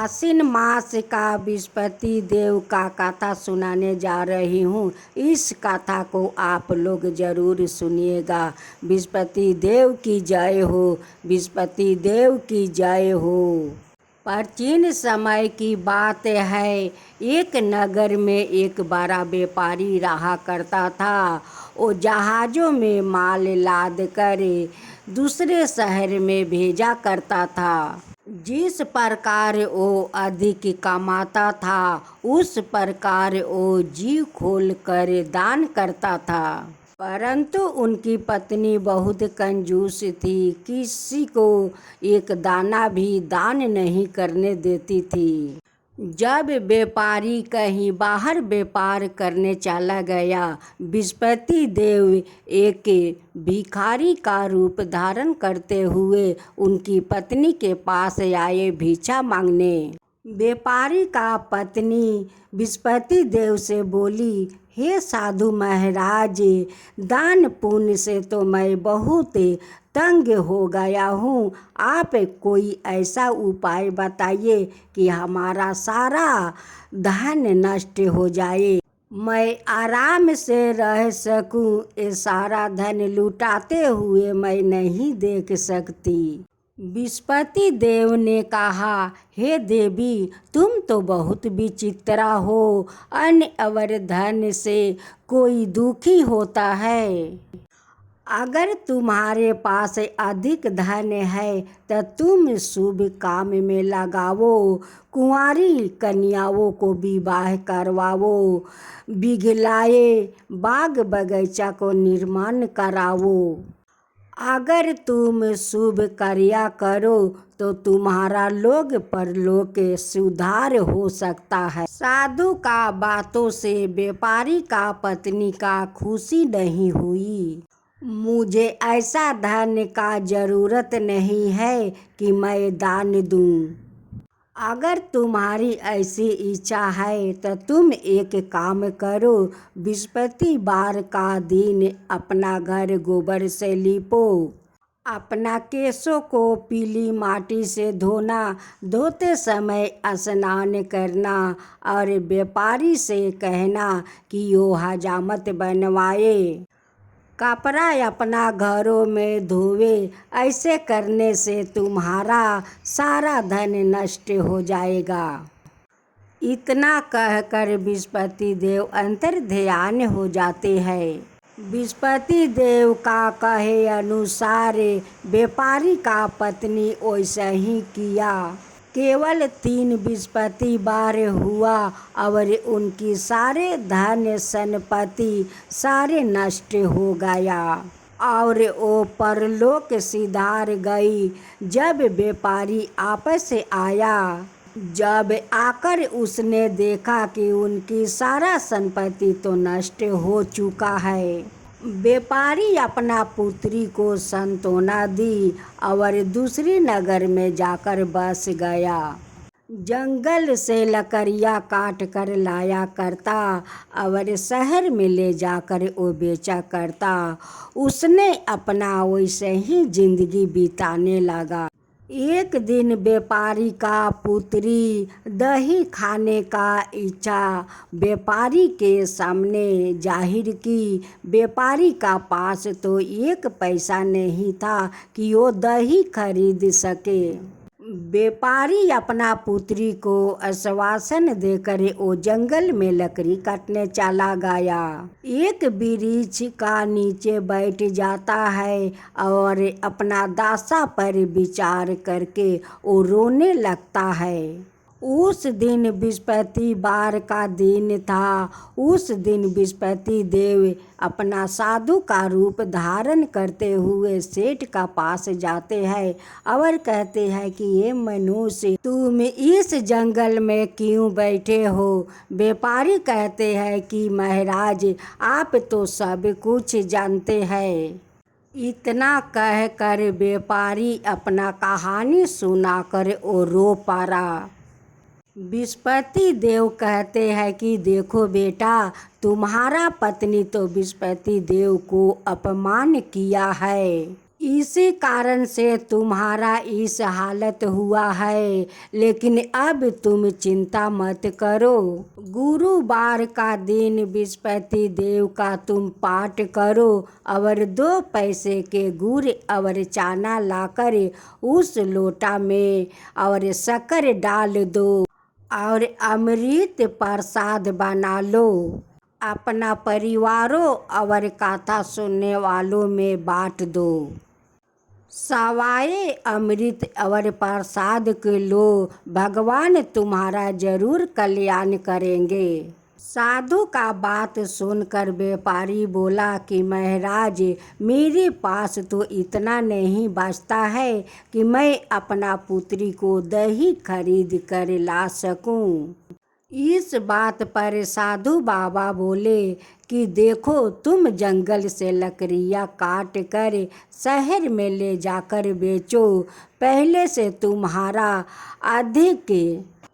आश्विन मास का बृहस्पति देव का कथा सुनाने जा रही हूँ। इस कथा को आप लोग जरूर सुनिएगा। बृहस्पति देव की जय हो, बृहस्पति देव की जय हो। प्राचीन समय की बात है, एक नगर में एक बड़ा व्यापारी रहा करता था। वो जहाज़ों में माल लाद कर दूसरे शहर में भेजा करता था। जिस प्रकार वो अधिक कमाता था, उस प्रकार वो जी खोल कर दान करता था। परंतु उनकी पत्नी बहुत कंजूस थी, किसी को एक दाना भी दान नहीं करने देती थी। जब व्यापारी कहीं बाहर व्यापार करने चला गया, बृहस्पति देव एक भिखारी का रूप धारण करते हुए उनकी पत्नी के पास आए भिक्षा मांगने। व्यापारी का पत्नी बृहस्पति देव से बोली, हे साधु महाराज, दान पुण्य से तो मैं बहुत तंग हो गया हूँ। आप कोई ऐसा उपाय बताइए कि हमारा सारा धन नष्ट हो जाए, मैं आराम से रह सकूं। ये सारा धन लुटाते हुए मैं नहीं देख सकती। बृहस्पति देव ने कहा, हे देवी, तुम तो बहुत विचित्रा हो। अन्य और धन से कोई दुखी होता है। अगर तुम्हारे पास अधिक धन है तो तुम शुभ काम में लगाओ, कुंवारी कन्याओं को विवाह करवाओ, बिगलाए बाग बगीचा को निर्माण कराओ। अगर तुम शुभ कार्य करो तो तुम्हारा लोक परलोक सुधार हो सकता है। साधु का बातों से व्यापारी का पत्नी का खुशी नहीं हुई। मुझे ऐसा धन का जरूरत नहीं है कि मैं दान दूं। अगर तुम्हारी ऐसी इच्छा है तो तुम एक काम करो, बृहस्पतिवार का दिन अपना घर गोबर से लीपो, अपना केशों को पीली माटी से धोना, धोते समय स्नान करना और व्यापारी से कहना कि वो हजामत बनवाए, कपड़ा अपना घरों में धोवे। ऐसे करने से तुम्हारा सारा धन नष्ट हो जाएगा। इतना कहकर बृहस्पति देव अंतर्ध्यान हो जाते हैं। बृहस्पति देव का कहे अनुसार व्यापारी का पत्नी वैसा ही किया। केवल 3 बृहस्पतिवार हुआ और उनकी सारे धन संपत्ति सारे नष्ट हो गया और वो परलोक सिधार गई। जब व्यापारी आपस आया, जब आकर उसने देखा कि उनकी सारा संपत्ति तो नष्ट हो चुका है, व्यापारी अपना पुत्री को सांत्वना दी और दूसरी नगर में जाकर बस गया। जंगल से लकड़ियाँ काट कर लाया करता और शहर में ले जाकर वो बेचा करता। उसने अपना वैसे ही जिंदगी बिताने लगा। एक दिन व्यापारी का पुत्री दही खाने का इच्छा व्यापारी के सामने जाहिर की। व्यापारी का पास तो 1 पैसा नहीं था कि वो दही खरीद सके। व्यापारी अपना पुत्री को आश्वासन देकर वो जंगल में लकड़ी काटने चला गया। एक वृक्ष का नीचे बैठ जाता है और अपना दशा पर विचार करके वो रोने लगता है। उस दिन बृहस्पतिवार का दिन था। उस दिन बृहस्पति देव अपना साधु का रूप धारण करते हुए सेठ का पास जाते हैं और कहते हैं कि ये मनुष्य, तुम इस जंगल में क्यों बैठे हो? व्यापारी कहते हैं कि महाराज, आप तो सब कुछ जानते हैं। इतना कहकर व्यापारी अपना कहानी सुनाकर वो रो पड़ा। बृहस्पति देव कहते हैं कि देखो बेटा, तुम्हारा पत्नी तो बृहस्पति देव को अपमान किया है, इसी कारण से तुम्हारा इस हालत हुआ है, लेकिन अब तुम चिंता मत करो। गुरुवार का दिन बृहस्पति देव का तुम पाठ करो और 2 पैसे के गुड़ और चाना लाकर उस लोटा में और शक्कर डाल दो और अमृत प्रसाद बना लो। अपना परिवारों और कथा सुनने वालों में बांट दो। सवाए अमृत और प्रसाद के लो, भगवान तुम्हारा जरूर कल्याण करेंगे। साधु का बात सुनकर व्यापारी बोला कि महाराज, मेरे पास तो इतना नहीं बचता है कि मैं अपना पुत्री को दही खरीद कर ला सकूं। इस बात पर साधु बाबा बोले कि देखो, तुम जंगल से लकड़ियाँ काट कर शहर में ले जाकर बेचो, पहले से तुम्हारा अधिक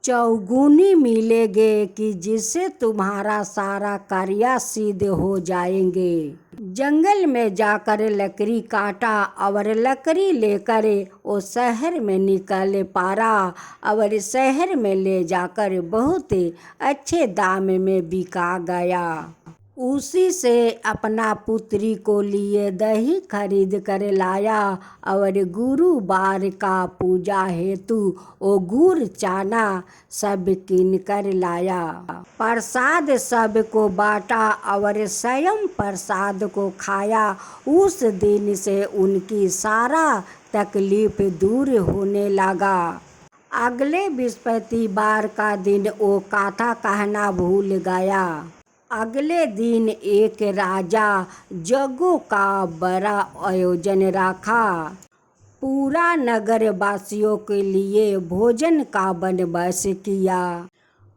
चौगुनी मिलेंगे कि जिससे तुम्हारा सारा कार्य सिद्ध हो जाएंगे। जंगल में जाकर लकड़ी काटा और लकड़ी लेकर वो शहर में निकल पारा और शहर में ले जाकर बहुत अच्छे दाम में बिका गया। उसी से अपना पुत्री को लिए दही खरीद कर लाया और गुरुवार का पूजा हेतु वो गुड़ चाना सब कीन कर लाया। प्रसाद सबको बांटा और स्वयं प्रसाद को खाया। उस दिन से उनकी सारा तकलीफ दूर होने लगा। अगले बृहस्पतिवार का दिन वो कथा कहना भूल गया। अगले दिन एक राजा जगों का बड़ा आयोजन रखा। पूरा नगर वासियों के लिए भोजन का बंदोबस्त किया।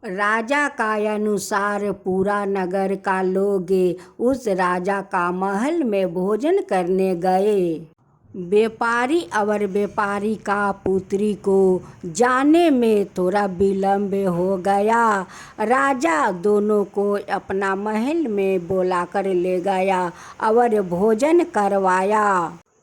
राजा का अनुसार पूरा नगर का लोग उस राजा का महल में भोजन करने गए। व्यापारी और व्यापारी का पुत्री को जाने में थोड़ा विलम्ब हो गया। राजा दोनों को अपना महल में बुलाकर ले गया और भोजन करवाया।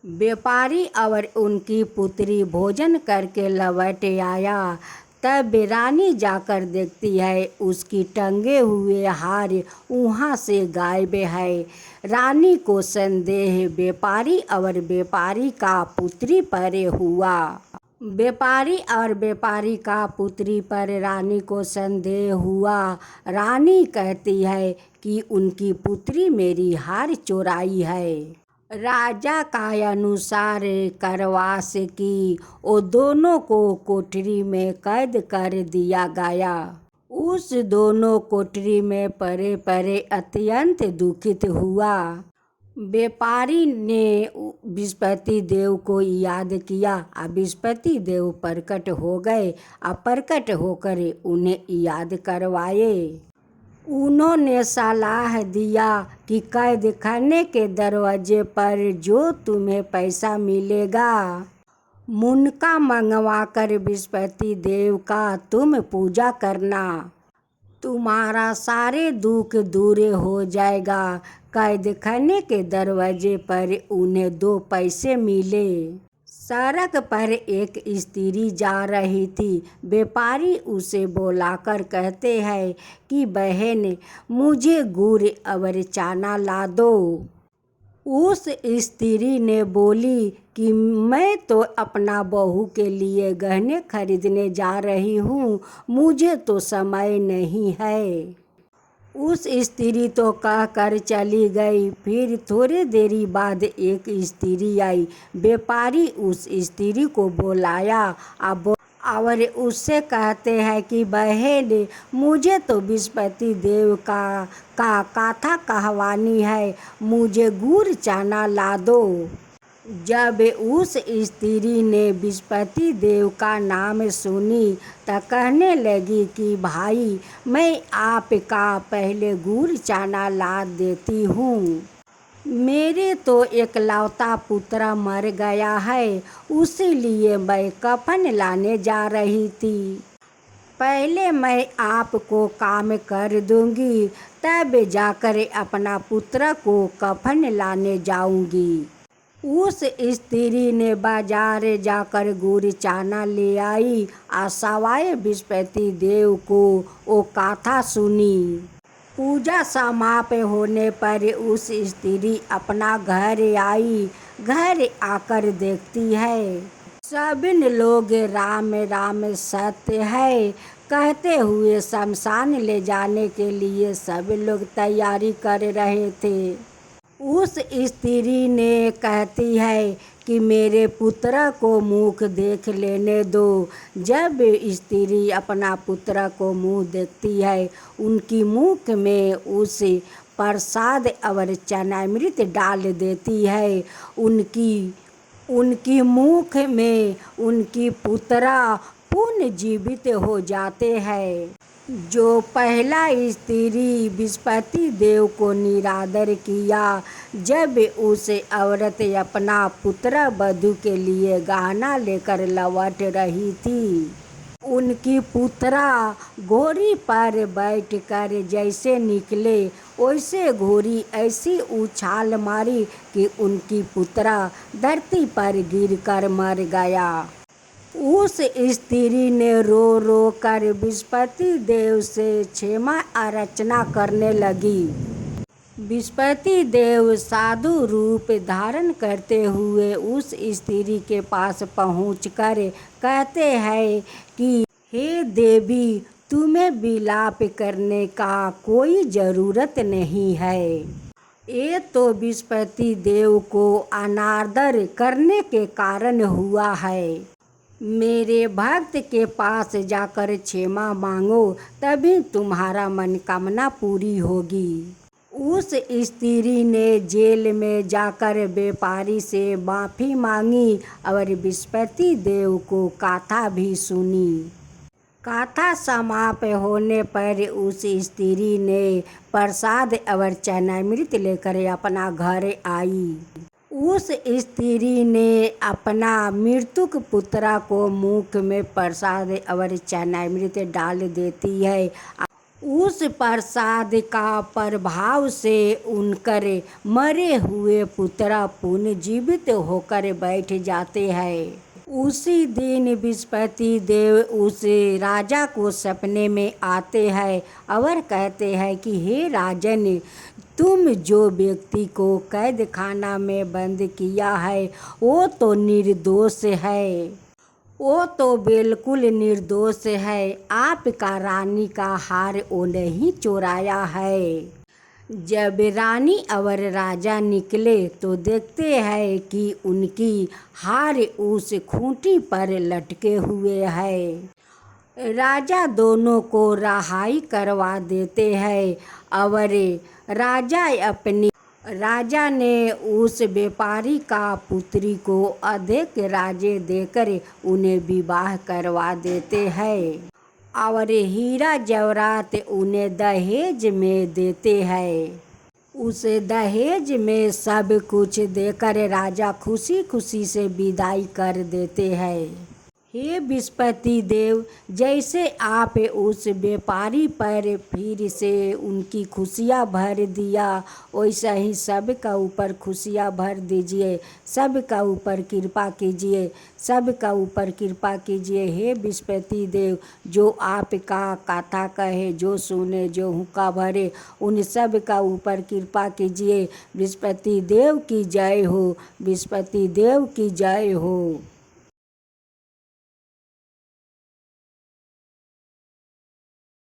व्यापारी और उनकी पुत्री भोजन करके लौट आया। तब रानी जाकर देखती है उसकी टंगे हुए हार वहाँ से गायब है। रानी को संदेह व्यापारी और व्यापारी का पुत्री पर हुआ। व्यापारी और व्यापारी का पुत्री पर रानी को संदेह हुआ। रानी कहती है कि उनकी पुत्री मेरी हार चुराई है। राजा का अनुसार करवास की वो दोनों को कोठरी में कैद कर दिया गया। उस दोनों कोठरी में परे परे अत्यंत दुखित हुआ। व्यापारी ने बृहस्पति देव को याद किया। बृहस्पति देव प्रकट हो गए। प्रकट होकर उन्हें याद करवाए। उन्होंने सलाह दिया कि कैद खाने के दरवाजे पर जो तुम्हें पैसा मिलेगा, मुनका मंगवा कर बृहस्पति देव का तुम पूजा करना, तुम्हारा सारे दुख दूर हो जाएगा। कैद खाने के दरवाजे पर उन्हें 2 पैसे मिले। सड़क पर एक स्त्री जा रही थी। व्यापारी उसे बुलाकर कहते हैं कि बहन, मुझे गुड़ और चाना ला दो। उस स्त्री ने बोली कि मैं तो अपना बहू के लिए गहने खरीदने जा रही हूँ, मुझे तो समय नहीं है। उस स्त्री तो कहकर चली गई। फिर थोड़ी देरी बाद एक स्त्री आई। व्यापारी उस स्त्री को बुलाया और उससे कहते हैं कि बहन, मुझे तो बृहस्पति देव का कथा कहवानी है, मुझे गुड़ चाना ला दो। जब उस स्त्री ने बृहस्पति देव का नाम सुनी तो कहने लगी कि भाई, मैं आपका पहले गुड़ चाना ला देती हूँ। मेरे तो एकलौता पुत्र मर गया है, उसीलिए मैं कफन लाने जा रही थी। पहले मैं आपको काम कर दूंगी, तब जाकर अपना पुत्र को कफन लाने जाऊंगी। उस स्त्री ने बाजार जाकर गुड़ चाना ले आई। सवाए बृहस्पति देव को वो कथा सुनी। पूजा समाप्त होने पर उस स्त्री अपना घर आई। घर आकर देखती है सभी लोग राम राम सत्य है कहते हुए शमशान ले जाने के लिए सभी लोग तैयारी कर रहे थे। उस स्त्री ने कहती है कि मेरे पुत्र को मुख देख लेने दो। जब स्त्री अपना पुत्र को मुँह देखती है, उनकी मुख में उस प्रसाद और चनामृत डाल देती है। उनकी मुख में उनकी पुत्रा पुनः जीवित हो जाते हैं। जो पहला स्त्री बृहस्पति देव को निरादर किया, जब उस औरत अपना पुत्र वधू के लिए गहना लेकर लौट रही थी, उनकी पुत्रा घोड़ी पर बैठकर जैसे निकले वैसे घोड़ी ऐसी उछाल मारी कि उनकी पुत्रा धरती पर गिरकर मर गया। उस स्त्री ने रो रो कर बृहस्पति देव से क्षमा याचना करने लगी। बृहस्पति देव साधु रूप धारण करते हुए उस स्त्री के पास पहुंचकर कहते हैं कि हे देवी, तुम्हें विलाप करने का कोई ज़रूरत नहीं है। ये तो बृहस्पति देव को अनादर करने के कारण हुआ है। मेरे भक्त के पास जाकर क्षमा मांगो, तभी तुम्हारा मनोकामना पूरी होगी। उस स्त्री ने जेल में जाकर व्यापारी से माफ़ी मांगी और बृहस्पति देव को कथा भी सुनी। कथा समाप्त होने पर उस स्त्री ने प्रसाद और चनामृत लेकर अपना घर आई। उस स्त्री ने अपना मृतक पुत्र को मुख में प्रसाद और चनामृत डाल देती है। उस प्रसाद का प्रभाव से उनकर मरे हुए पुत्र पुनः जीवित होकर बैठ जाते हैं। उसी दिन बृहस्पति देव उस राजा को सपने में आते हैं और कहते हैं कि हे राजन, तुम जो व्यक्ति को कैद खाना में बंद किया है वो तो निर्दोष है, वो तो बिल्कुल निर्दोष है। आपका रानी का हार वो नहीं चुराया है। जब रानी और राजा निकले तो देखते हैं कि उनकी हार उस खूंटी पर लटके हुए है। राजा दोनों को रिहाई करवा देते हैं और राजा ने उस व्यापारी का पुत्री को अधिक राजे देकर उन्हें विवाह करवा देते हैं और हीरा जवाहरात उन्हें दहेज में देते हैं। उस दहेज में सब कुछ देकर राजा खुशी खुशी से विदाई कर देते हैं। हे बृहस्पति देव, जैसे आप उस व्यापारी पर फिर से उनकी खुशियाँ भर दिया, वैसा ही सबका ऊपर खुशियाँ भर दीजिए, सबका ऊपर कृपा कीजिए, सबका ऊपर कृपा कीजिए। हे बृहस्पति देव, जो आपका कथा कहे, जो सुने, जो हुक्का भरे, उन सब का ऊपर कृपा कीजिए। बृहस्पति देव की जय हो, बृहस्पति देव की जय हो।